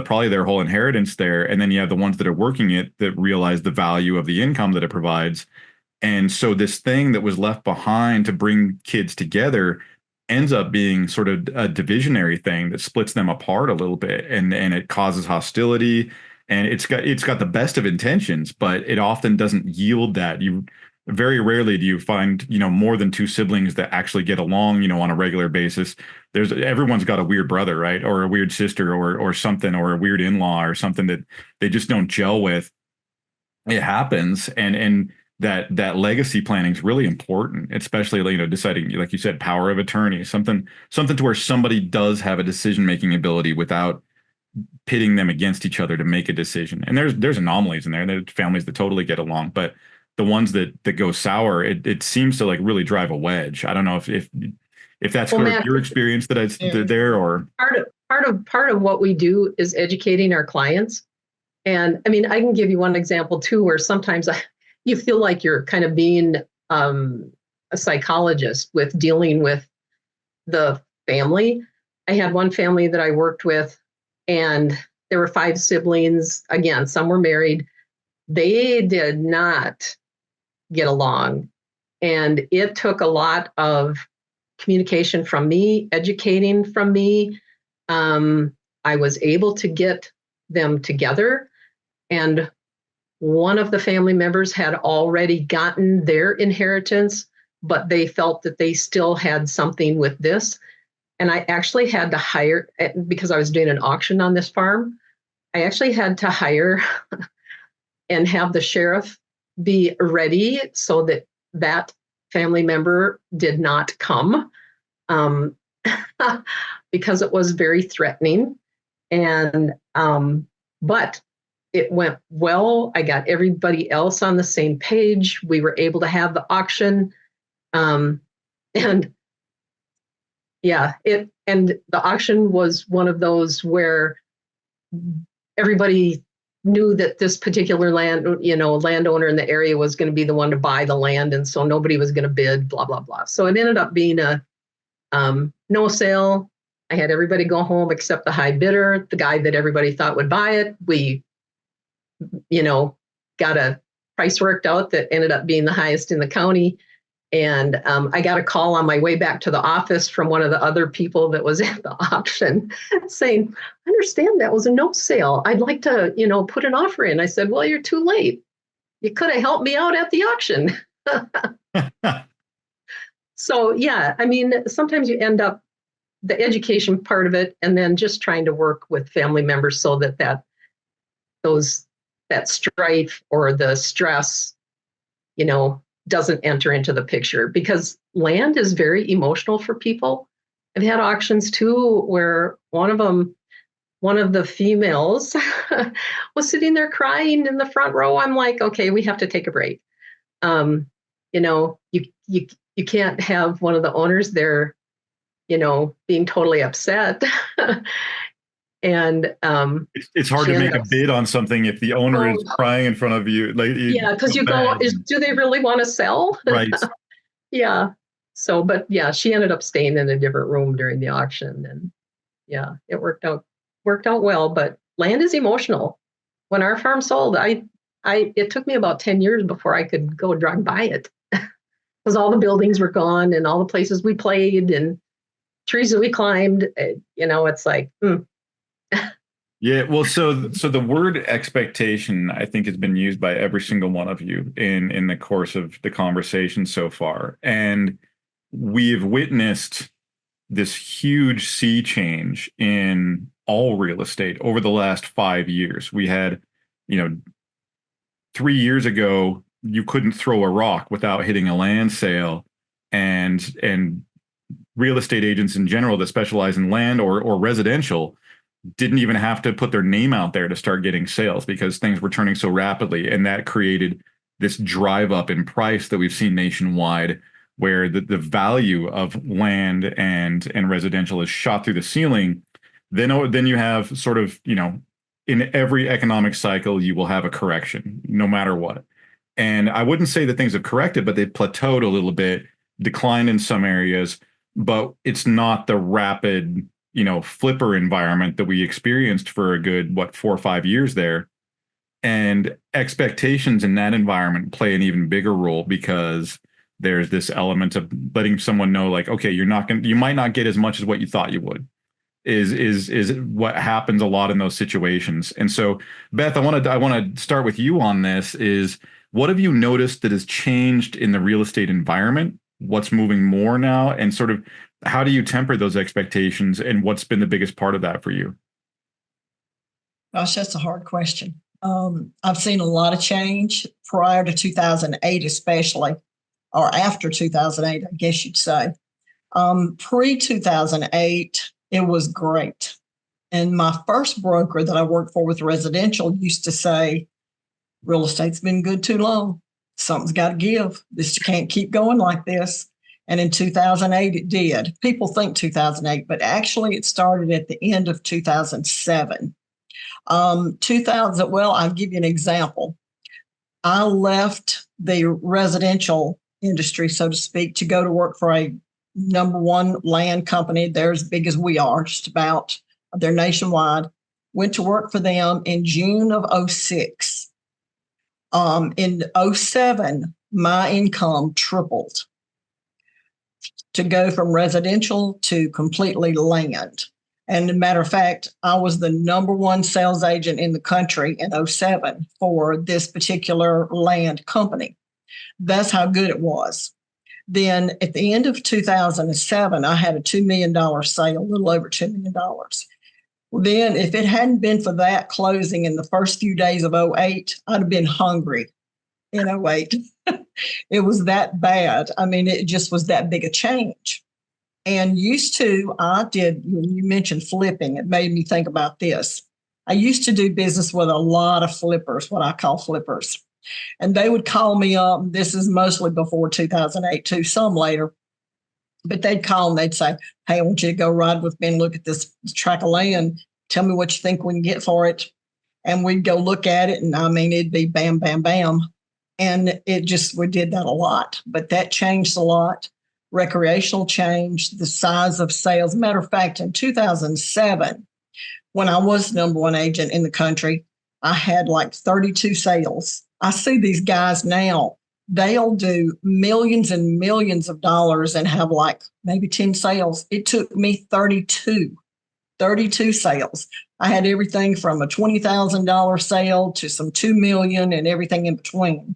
Speaker 1: Probably their whole inheritance there. And then you have the ones that are working it that realize the value of the income that it provides. And so this thing that was left behind to bring kids together ends up being sort of a divisionary thing that splits them apart a little bit, and it causes hostility, and it's got the best of intentions, but it often doesn't yield that. You very rarely do you find more than two siblings that actually get along on a regular basis. Everyone's got a weird brother, right, or a weird sister, or something, or a weird in-law, or something that they just don't gel with. It happens, and that legacy planning is really important, especially deciding, like you said, power of attorney, something to where somebody does have a decision-making ability without pitting them against each other to make a decision. And there's anomalies in there. There's families that totally get along, but the ones that go sour, it seems to really drive a wedge. I don't know if that's
Speaker 2: Matt,
Speaker 1: your experience there, or
Speaker 2: part of what we do is educating our clients. And I mean, I can give you one example too, where sometimes you feel like you're kind of being a psychologist with dealing with the family. I had one family that I worked with, and there were 5 siblings. Again, some were married. They did not get along. And it took a lot of communication from me, educating from me. I was able to get them together. And one of the family members had already gotten their inheritance, but they felt that they still had something with this. And I actually had to hire, because I was doing an auction on this farm, I actually had to hire and have the sheriff be ready so that that family member did not come, because it was very threatening. And but it went well. I got everybody else on the same page. We were able to have the auction. And the auction was one of those where everybody knew that this particular landowner in the area was going to be the one to buy the land. And so nobody was going to bid, blah, blah, blah. So it ended up being a no sale. I had everybody go home except the high bidder, the guy that everybody thought would buy it. We got a price worked out that ended up being the highest in the county. And I got a call on my way back to the office from one of the other people that was at the auction saying, I understand that was a no sale. I'd like to, put an offer in. I said, well, you're too late. You could have helped me out at the auction. So, yeah, I mean, sometimes you end up the education part of it and then just trying to work with family members so that strife or the stress, doesn't enter into the picture, because land is very emotional for people. I've had auctions too where one of the females was sitting there crying in the front row. I'm like, okay, we have to take a break. You can't have one of the owners there, being totally upset. And
Speaker 1: it's hard to make a bid on something if the owner is crying in front of you. Like,
Speaker 2: yeah, because you go, do they really want to sell?
Speaker 1: Right.
Speaker 2: Yeah. So, but yeah, she ended up staying in a different room during the auction, and yeah, it worked out well. But land is emotional. When our farm sold, it took me about 10 years before I could go drive by it, because all the buildings were gone and all the places we played and trees that we climbed. It's like.
Speaker 1: Yeah, well, so the word expectation, I think, has been used by every single one of you in the course of the conversation so far, and we've witnessed this huge sea change in all real estate over the last 5 years. We had, 3 years ago, you couldn't throw a rock without hitting a land sale, and real estate agents in general that specialize in land or residential didn't even have to put their name out there to start getting sales because things were turning so rapidly. And that created this drive up in price that we've seen nationwide, where the value of land and residential is shot through the ceiling. Then you have sort of, in every economic cycle, you will have a correction no matter what. And I wouldn't say that things have corrected, but they've plateaued a little bit, declined in some areas, but it's not the rapid flipper environment that we experienced for a good, 4 or 5 years there. And expectations in that environment play an even bigger role, because there's this element of letting someone know, like, okay, you might not get as much as what you thought you would, is what happens a lot in those situations. And so, Beth, I want to start with you on this. Is what have you noticed that has changed in the real estate environment? What's moving more now, and sort of how do you temper those expectations, and what's been the biggest part of that for you?
Speaker 3: Gosh, that's a hard question. I've seen a lot of change prior to 2008, especially, or after 2008, I guess you'd say. Pre-2008, it was great. And my first broker that I worked for with residential used to say, real estate's been good too long. Something's got to give. This can't keep going like this. And in 2008, it did. People think 2008, but actually it started at the end of 2007. I'll give you an example. I left the residential industry, so to speak, to go to work for a number one land company. They're as big as we are, just about. They're nationwide. Went to work for them in June of 2006. In 2007, my income tripled to go from residential to completely land. And as a matter of fact, I was the number one sales agent in the country in 2007 for this particular land company. That's how good it was. Then at the end of 2007, I had a $2 million sale, a little over $2 million. Then if it hadn't been for that closing in the first few days of 2008, I'd have been hungry in 2008. It was that bad. I mean, it just was that big a change. And when you mentioned flipping, it made me think about this. I used to do business with a lot of flippers, what I call flippers. And they would call me up. This is mostly before 2008 too, some later. But they'd call and they'd say, hey, I want you to go ride with me and look at this tract of land. Tell me what you think we can get for it. And we'd go look at it. And I mean, it'd be bam, bam, bam. And we did that a lot. But that changed a lot. Recreational changed, the size of sales. Matter of fact, in 2007, when I was number one agent in the country, I had like 32 sales. I see these guys now, they'll do millions and millions of dollars and have like maybe 10 sales. It took me 32 sales. I had everything from a $20,000 sale to some $2 million and everything in between.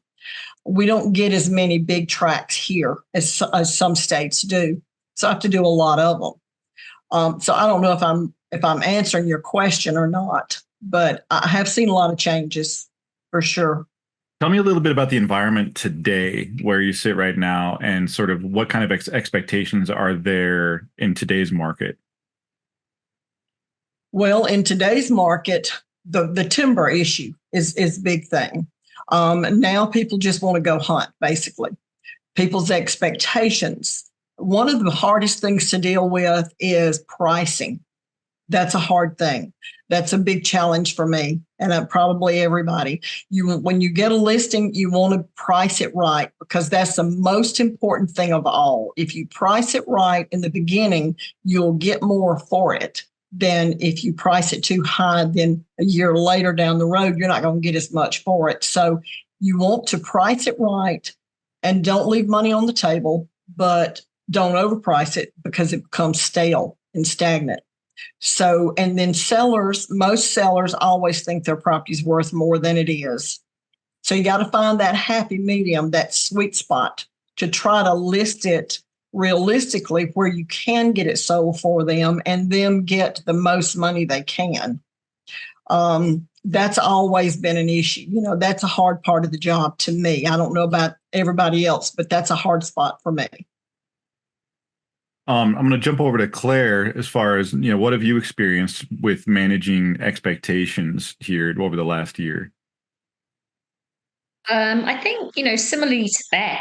Speaker 3: We don't get as many big tracts here as some states do. So I have to do a lot of them. So I don't know if I'm answering your question or not, but I have seen a lot of changes for sure.
Speaker 1: Tell me a little bit about the environment today, where you sit right now, and sort of what kind of expectations are there in today's market?
Speaker 3: Well, in today's market, the timber issue is a big thing. Now people just want to go hunt, basically. People's expectations. One of the hardest things to deal with is pricing. That's a hard thing. That's a big challenge for me, and probably everybody. When you get a listing, you want to price it right, because that's the most important thing of all. If you price it right in the beginning, you'll get more for it than if you price it too high. Then a year later down the road, you're not going to get as much for it. So you want to price it right and don't leave money on the table, but don't overprice it because it becomes stale and stagnant. So, and then most sellers always think their property's worth more than it is. So you got to find that happy medium, that sweet spot, to try to list it realistically where you can get it sold for them and them get the most money they can. That's always been an issue. That's a hard part of the job to me. I don't know about everybody else, but that's a hard spot for me.
Speaker 1: I'm going to jump over to Claire as far as, what have you experienced with managing expectations here over the last year?
Speaker 4: I think, similarly to Beth,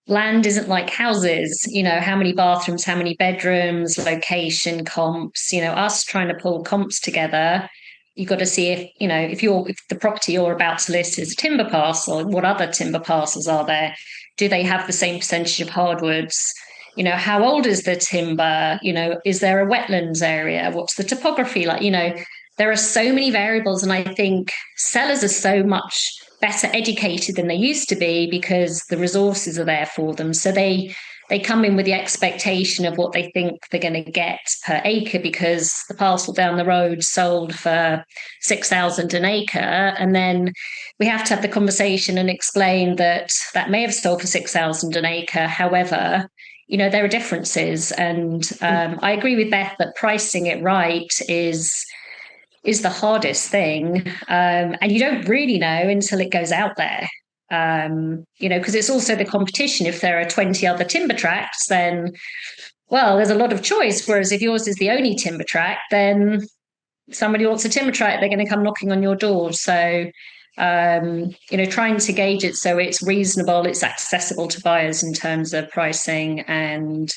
Speaker 4: land isn't like houses. How many bathrooms, how many bedrooms, location, comps. Us trying to pull comps together, you've got to see if the property you're about to list is a timber parcel, what other timber parcels are there? Do they have the same percentage of hardwoods? How old is the timber? Is there a wetlands area? What's the topography like? There are so many variables, and I think sellers are so much better educated than they used to be because the resources are there for them. So they come in with the expectation of what they think they're going to get per acre because the parcel down the road sold for 6,000 an acre, and then we have to have the conversation and explain that may have sold for 6,000 an acre. However, there are differences, and I agree with Beth that pricing it right is the hardest thing, and you don't really know until it goes out there. Because it's also the competition. If there are 20 other timber tracts, then, well, there's a lot of choice. Whereas if yours is the only timber tract, then somebody wants a timber tract, they're going to come knocking on your door. So, trying to gauge it so it's reasonable, it's accessible to buyers in terms of pricing, and,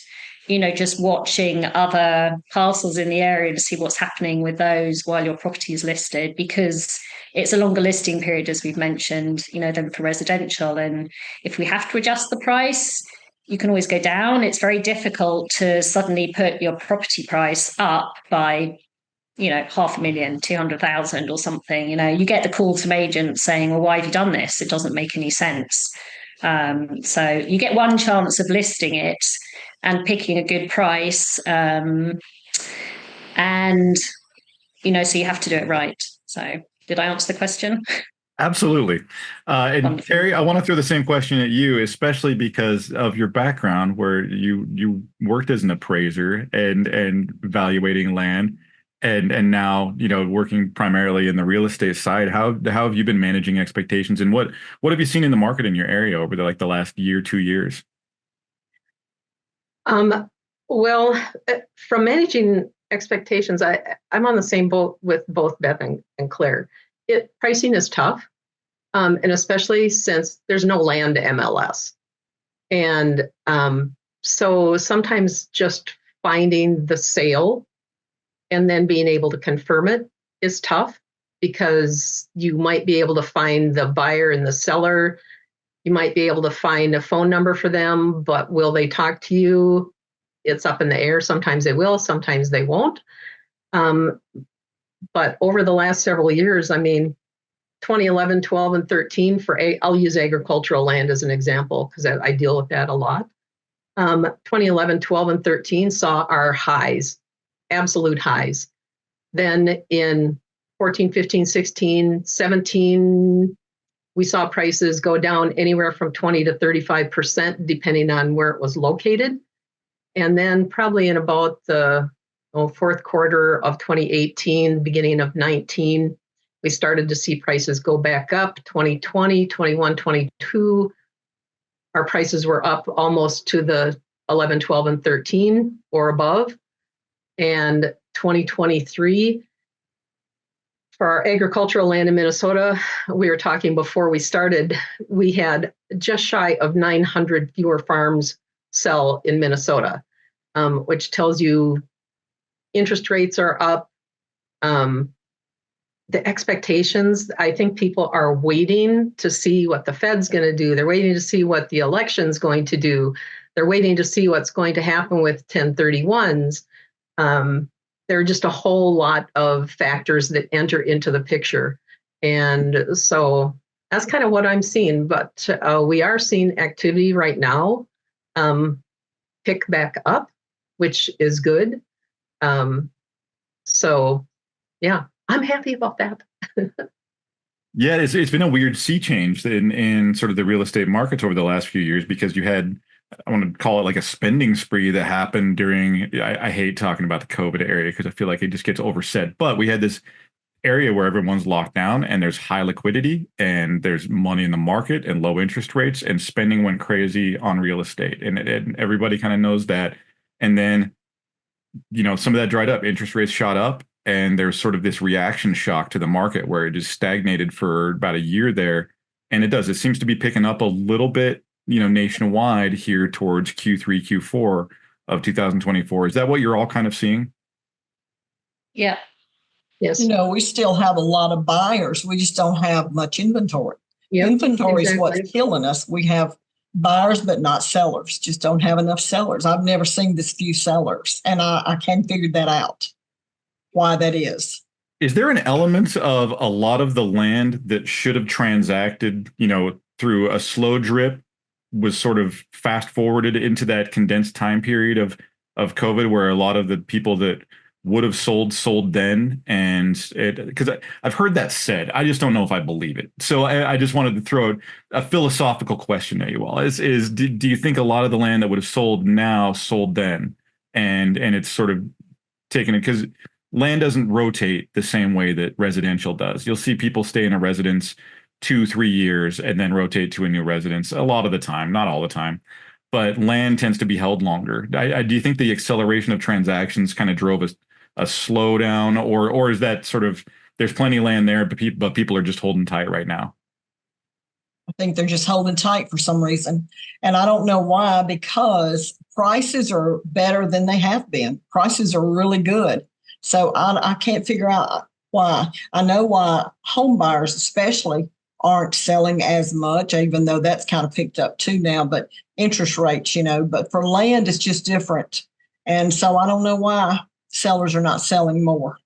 Speaker 4: just watching other parcels in the area to see what's happening with those while your property is listed, because it's a longer listing period, as we've mentioned, than for residential. And if we have to adjust the price, you can always go down. It's very difficult to suddenly put your property price up by, 500,000, 200,000 or something. You get the calls from agents saying, well, why have you done this? It doesn't make any sense. So you get one chance of listing it and picking a good price. And, so you have to do it right. So did I answer the question?
Speaker 1: Absolutely. And
Speaker 4: Wonderful.
Speaker 1: Terri, I want to throw the same question at you, especially because of your background where you worked as an appraiser and evaluating land, and now, working primarily in the real estate side. How have you been managing expectations, and what have you seen in the market in your area over the last year, 2 years?
Speaker 2: Well, from managing expectations, I'm on the same boat with both Beth and Claire. Pricing is tough, and especially since there's no land MLS. And so sometimes just finding the sale and then being able to confirm it is tough, because you might be able to find the buyer and the seller. You might be able to find a phone number for them, but will they talk to you? It's up in the air. Sometimes they will, sometimes they won't. But over the last several years, 2011, 12, and 13 I'll use agricultural land as an example because I deal with that a lot. 2011, 12, and 13 saw our highs, absolute highs. Then in 14, 15, 16, 17, we saw prices go down anywhere from 20 to 35%, depending on where it was located. And then probably in about the fourth quarter of 2018, beginning of 19, we started to see prices go back up. 2020, 21, 22, our prices were up almost to the 11, 12, and 13 or above. And 2023, for our agricultural land in Minnesota, we were talking before we started, we had just shy of 900 fewer farms sell in Minnesota, which tells you interest rates are up. The expectations, I think people are waiting to see what the Fed's going to do. They're waiting to see what the election's going to do. They're waiting to see what's going to happen with 1031s. There are just a whole lot of factors that enter into the picture. And so that's kind of what I'm seeing. But we are seeing activity right now pick back up, which is good. So, yeah, I'm happy about that.
Speaker 1: Yeah, it's been a weird sea change in sort of the real estate markets over the last few years, because you had, I want to call it like a spending spree that happened during, I hate talking about the COVID area because I feel like it just gets oversaid, but we had this area where everyone's locked down and there's high liquidity and there's money in the market and low interest rates, and spending went crazy on real estate. And everybody kind of knows that. And then, some of that dried up, interest rates shot up, and there's sort of this reaction shock to the market where it just stagnated for about a year there. And it seems to be picking up a little bit, nationwide here towards Q3, Q4 of 2024. Is that what you're all kind of seeing?
Speaker 4: Yeah.
Speaker 2: Yes.
Speaker 3: We still have a lot of buyers. We just don't have much inventory.
Speaker 2: Yep,
Speaker 3: Inventory is
Speaker 2: exactly
Speaker 3: what's killing us. We have buyers, but not sellers. Just don't have enough sellers. I've never seen this few sellers, and I can't figure that out, why that is.
Speaker 1: Is there an element of a lot of the land that should have transacted, through a slow drip was sort of fast forwarded into that condensed time period of COVID, where a lot of the people that would have sold then? And because I've heard that said, I just don't know if I believe it. So I just wanted to throw a philosophical question at you all. Do you think a lot of the land that would have sold now sold then, and it's sort of taken it, because land doesn't rotate the same way that residential does. You'll see people stay in a residence 2-3 years and then rotate to a new residence a lot of the time, not all the time, but land tends to be held longer. Do you think the acceleration of transactions kind of drove a slowdown, or is that sort of, there's plenty of land there, but people are just holding tight right now?
Speaker 3: I think they're just holding tight for some reason. And I don't know why, because prices are better than they have been. Prices are really good. So I can't figure out why. I know why home buyers especially aren't selling as much, even though that's kind of picked up too now, but interest rates, but for land, it's just different. And so I don't know why sellers are not selling more.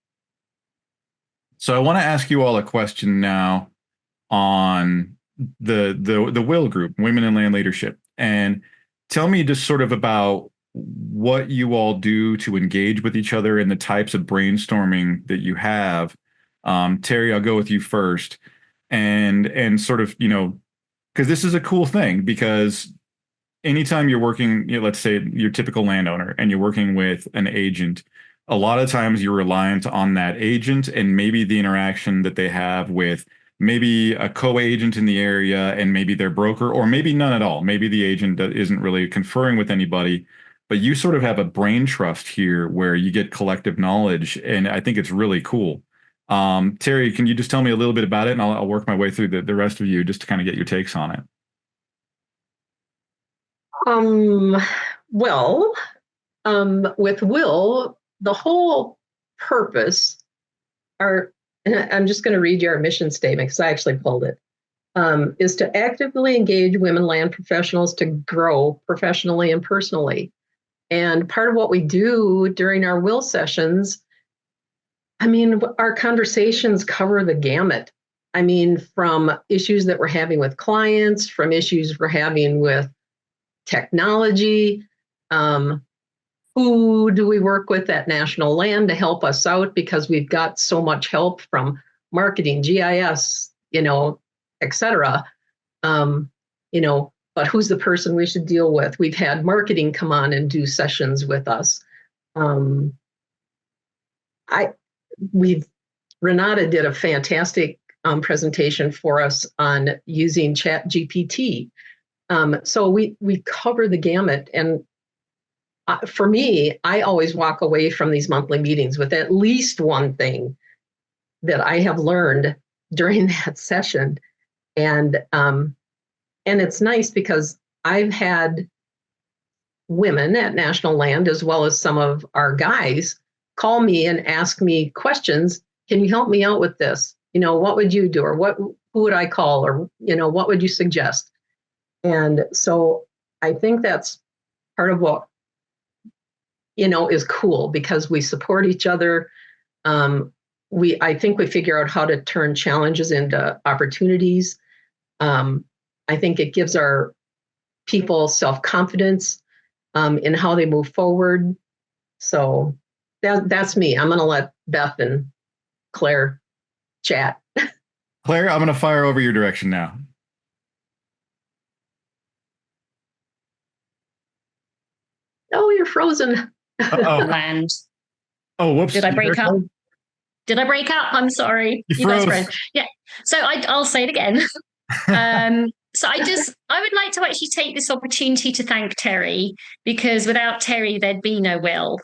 Speaker 1: So I want to ask you all a question now on the W.I.L.L group, Women in Land Leadership, and tell me just sort of about what you all do to engage with each other and the types of brainstorming that you have. Terri, I'll go with you first. And sort of, because this is a cool thing, because anytime you're working, let's say your typical landowner and you're working with an agent, a lot of times you're reliant on that agent and maybe the interaction that they have with maybe a co-agent in the area and maybe their broker, or maybe none at all. Maybe the agent isn't really conferring with anybody, but you sort of have a brain trust here where you get collective knowledge. And I think it's really cool. Terri, can you just tell me a little bit about it, and I'll work my way through the rest of you just to kind of get your takes on it.
Speaker 2: Well, with W.I.L.L, the whole purpose I'm just going to read you our mission statement because I actually pulled it, is to actively engage women land professionals to grow professionally and personally. And part of what we do during our W.I.L.L sessions, our conversations cover the gamut. From issues that we're having with clients, from issues we're having with technology, who do we work with at National Land to help us out, because we've got so much help from marketing, GIS, et cetera. But who's the person we should deal with? We've had marketing come on and do sessions with us. Renata did a fantastic presentation for us on using Chat GPT. So we cover the gamut. And for me, I always walk away from these monthly meetings with at least one thing that I have learned during that session. And it's nice because I've had women at National Land, as well as some of our guys, call me and ask me questions. Can you help me out with this? What would you do? Or who would I call? Or, what would you suggest? And so I think that's part of what, is cool, because we support each other. I think we figure out how to turn challenges into opportunities. I think it gives our people self-confidence in how they move forward. So that's me. I'm going to let Beth and Claire chat.
Speaker 1: Claire, I'm going to fire over your direction now.
Speaker 2: Oh, you're frozen.
Speaker 4: Land.
Speaker 1: Oh, whoops.
Speaker 4: Did I break up? Did I break up? I'm sorry.
Speaker 1: You guys froze.
Speaker 4: Yeah. So I'll say it again. So I would like to actually take this opportunity to thank Terri, because without Terri, there'd be no Will.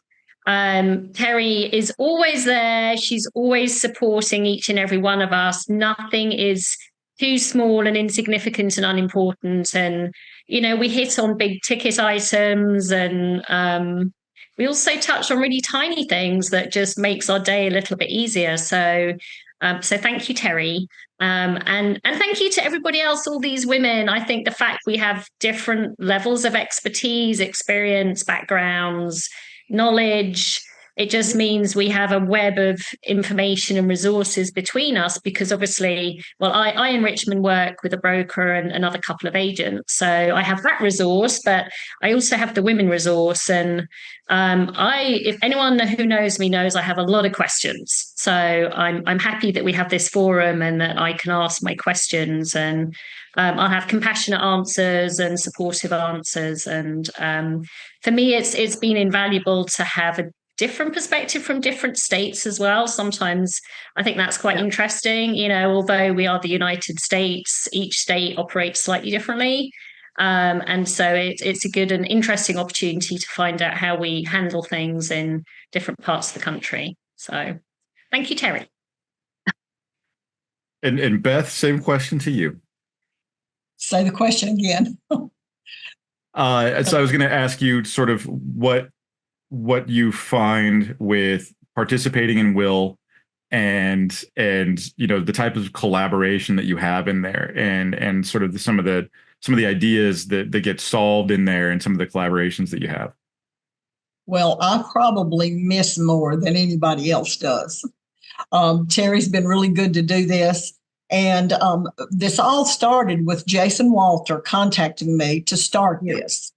Speaker 4: Terri is always there. She's always supporting each and every one of us. Nothing is too small and insignificant and unimportant. And, we hit on big ticket items, and we also touch on really tiny things that just makes our day a little bit easier. So thank you, Terri. And thank you to everybody else, all these women. I think the fact we have different levels of expertise, experience, backgrounds, knowledge, it just means we have a web of information and resources between us, because obviously, I in Richmond work with a broker and another couple of agents. So I have that resource, but I also have the women resource. And if anyone who knows me knows I have a lot of questions. So I'm happy that we have this forum and that I can ask my questions, and I'll have compassionate answers and supportive answers. And for me, it's been invaluable to have a different perspective from different states as well. Sometimes I think that's quite interesting. Although we are the United States, each state operates slightly differently. And so it's a good and interesting opportunity to find out how we handle things in different parts of the country. So thank you, Terri.
Speaker 1: And Beth, same question to you.
Speaker 3: Say the question again.
Speaker 1: So I was going to ask you sort of what you find with participating in W.I.L., and the type of collaboration that you have in there, and sort of some of the ideas that get solved in there, and some of the collaborations that you have.
Speaker 3: Well, I probably miss more than anybody else does. Terri's been really good to do this. And this all started with Jason Walter contacting me to start this.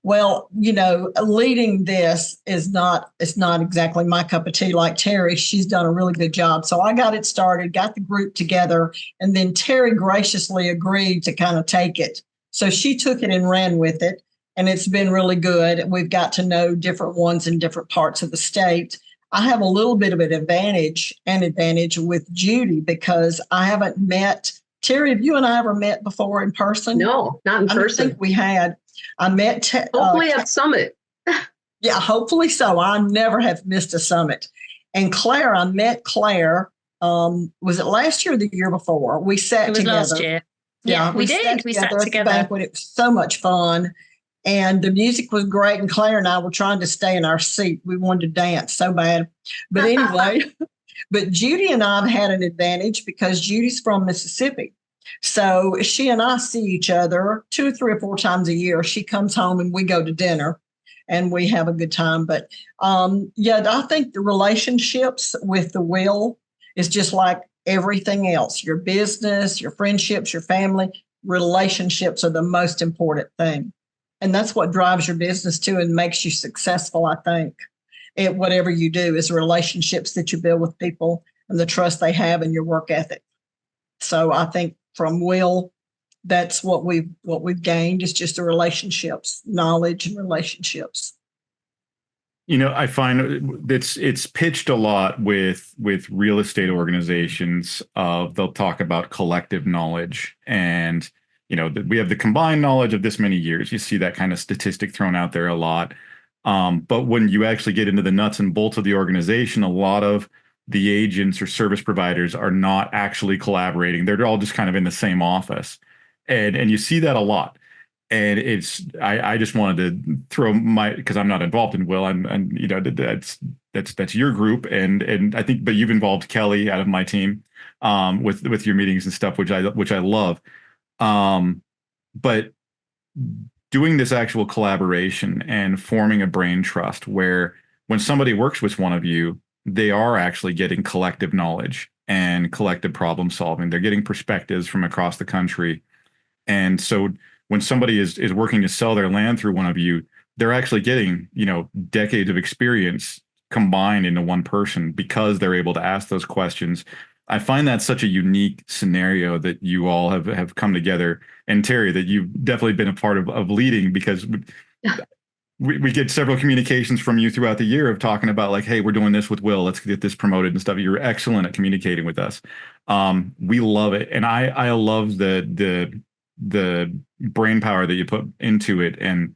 Speaker 3: Well, leading this it's not exactly my cup of tea like Terri. She's done a really good job. So I got it started, got the group together, and then Terri graciously agreed to kind of take it. So she took it and ran with it, and it's been really good. We've got to know different ones in different parts of the state. I have a little bit of an advantage with Judy, because I haven't met Terri. Have you and I ever met before in person?
Speaker 2: No, not in person.
Speaker 3: I think we had. I met
Speaker 2: hopefully at Summit.
Speaker 3: Yeah, hopefully so. I never have missed a summit. And Claire, I met Claire. Was it last year or the year before? We sat together.
Speaker 4: It was last year. Yeah, we did. We sat together.
Speaker 3: At the banquet. It was so much fun. And the music was great. And Claire and I were trying to stay in our seat. We wanted to dance so bad. But anyway, but Judy and I have had an advantage because Judy's from Mississippi. So she and I see each other 2 or 3 or 4 times a year. She comes home and we go to dinner and we have a good time. But I think the relationships with the W.I.L. is just like everything else. Your business, your friendships, your family, relationships are the most important thing. And that's what drives your business too and makes you successful, I think. Whatever you do is relationships that you build with people and the trust they have in your work ethic. So I think from Will. That's what we've gained is just the relationships, knowledge and relationships.
Speaker 1: I find it's pitched a lot with real estate organizations. They'll talk about collective knowledge, and we have the combined knowledge of this many years. You see that kind of statistic thrown out there a lot. But when you actually get into the nuts and bolts of the organization, a lot of the agents or service providers are not actually collaborating. They're all just kind of in the same office, and you see that a lot. And I just wanted to throw because I'm not involved in Will. That's your group, and I think, but you've involved Kelly out of my team, with your meetings and stuff, which I love. But doing this actual collaboration and forming a brain trust where when somebody works with one of you, they are actually getting collective knowledge and collective problem solving. They're getting perspectives from across the country, and so when somebody is working to sell their land through one of you, they're actually getting, decades of experience combined into one person because they're able to ask those questions. I find that such a unique scenario that you all have come together. And Terri, that you've definitely been a part of leading, because we get several communications from you throughout the year of talking about like, hey, we're doing this with Will, let's get this promoted and stuff. You're excellent at communicating with us. We love it. And I love the brain power that you put into it, and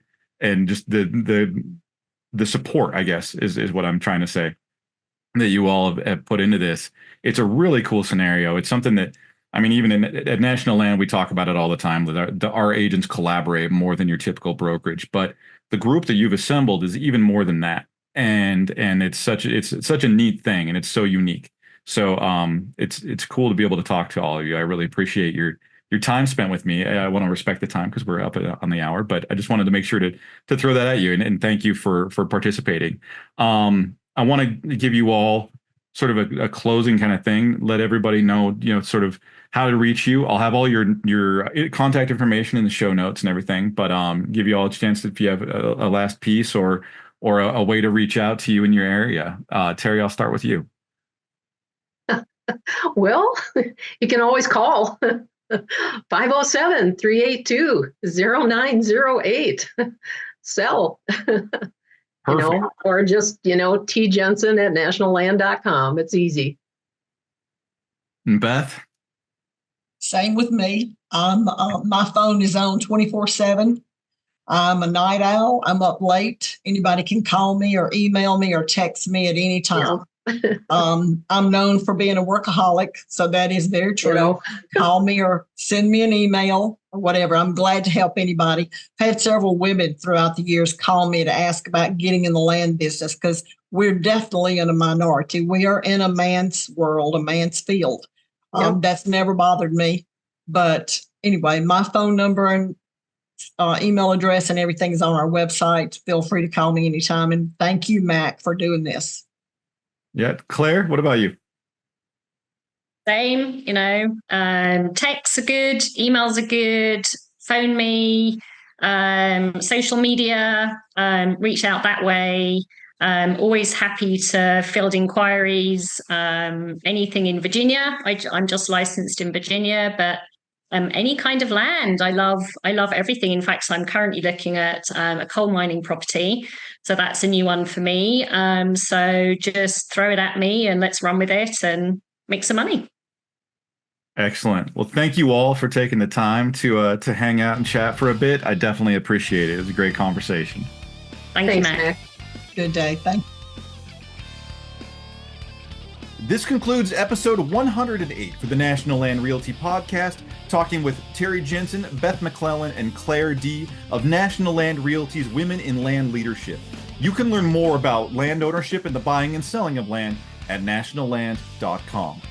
Speaker 1: just the support, I guess, is what I'm trying to say, that you all have put into this. It's a really cool scenario. It's something that, I mean, even at National Land, we talk about it all the time. With our agents collaborate more than your typical brokerage, but the group that you've assembled is even more than that. And it's such a neat thing, and it's so unique. So it's cool to be able to talk to all of you. I really appreciate your time spent with me. I want to respect the time because we're up on the hour, but I just wanted to make sure to throw that at you, and thank you for participating. I want to give you all sort of a closing kind of thing. Let everybody know, sort of how to reach you. I'll have all your contact information in the show notes and everything, but give you all a chance if you have a last piece or a way to reach out to you in your area. Terri, I'll start with you.
Speaker 2: Well, you can always call 507-382-0908. Sell.
Speaker 1: Perfect.
Speaker 2: Or just, T Jensen at nationalland.com. It's easy.
Speaker 1: And Beth?
Speaker 3: Same with me. My phone is on 24/7. I'm a night owl. I'm up late. Anybody can call me or email me or text me at any time. I'm known for being a workaholic, so that is very true. Call me or send me an email or whatever. I'm glad to help anybody. I've had several women throughout the years call me to ask about getting in the land business, because we're definitely in a minority. We are in a man's world, a man's field. That's never bothered me. But anyway, my phone number and email address and everything is on our website. Feel free to call me anytime. And thank you, Mac, for doing this.
Speaker 1: Yeah. Claire, what about you?
Speaker 4: Same, texts are good, emails are good, phone me, social media, reach out that way. Always happy to field inquiries, anything in Virginia. I'm just licensed in Virginia, but any kind of land. I love everything. In fact, I'm currently looking at a coal mining property. So that's a new one for me. So just throw it at me and let's run with it and make some money.
Speaker 1: Excellent. Well, thank you all for taking the time to hang out and chat for a bit. I definitely appreciate it. It was a great conversation.
Speaker 4: Thanks, you, Mac.
Speaker 3: Good day. Thank you.
Speaker 1: This concludes episode 108 for the National Land Realty Podcast, talking with Terri Jensen, Beth McLellan, and Claire Dee of National Land Realty's Women in Land Leadership. You can learn more about land ownership and the buying and selling of land at nationalland.com.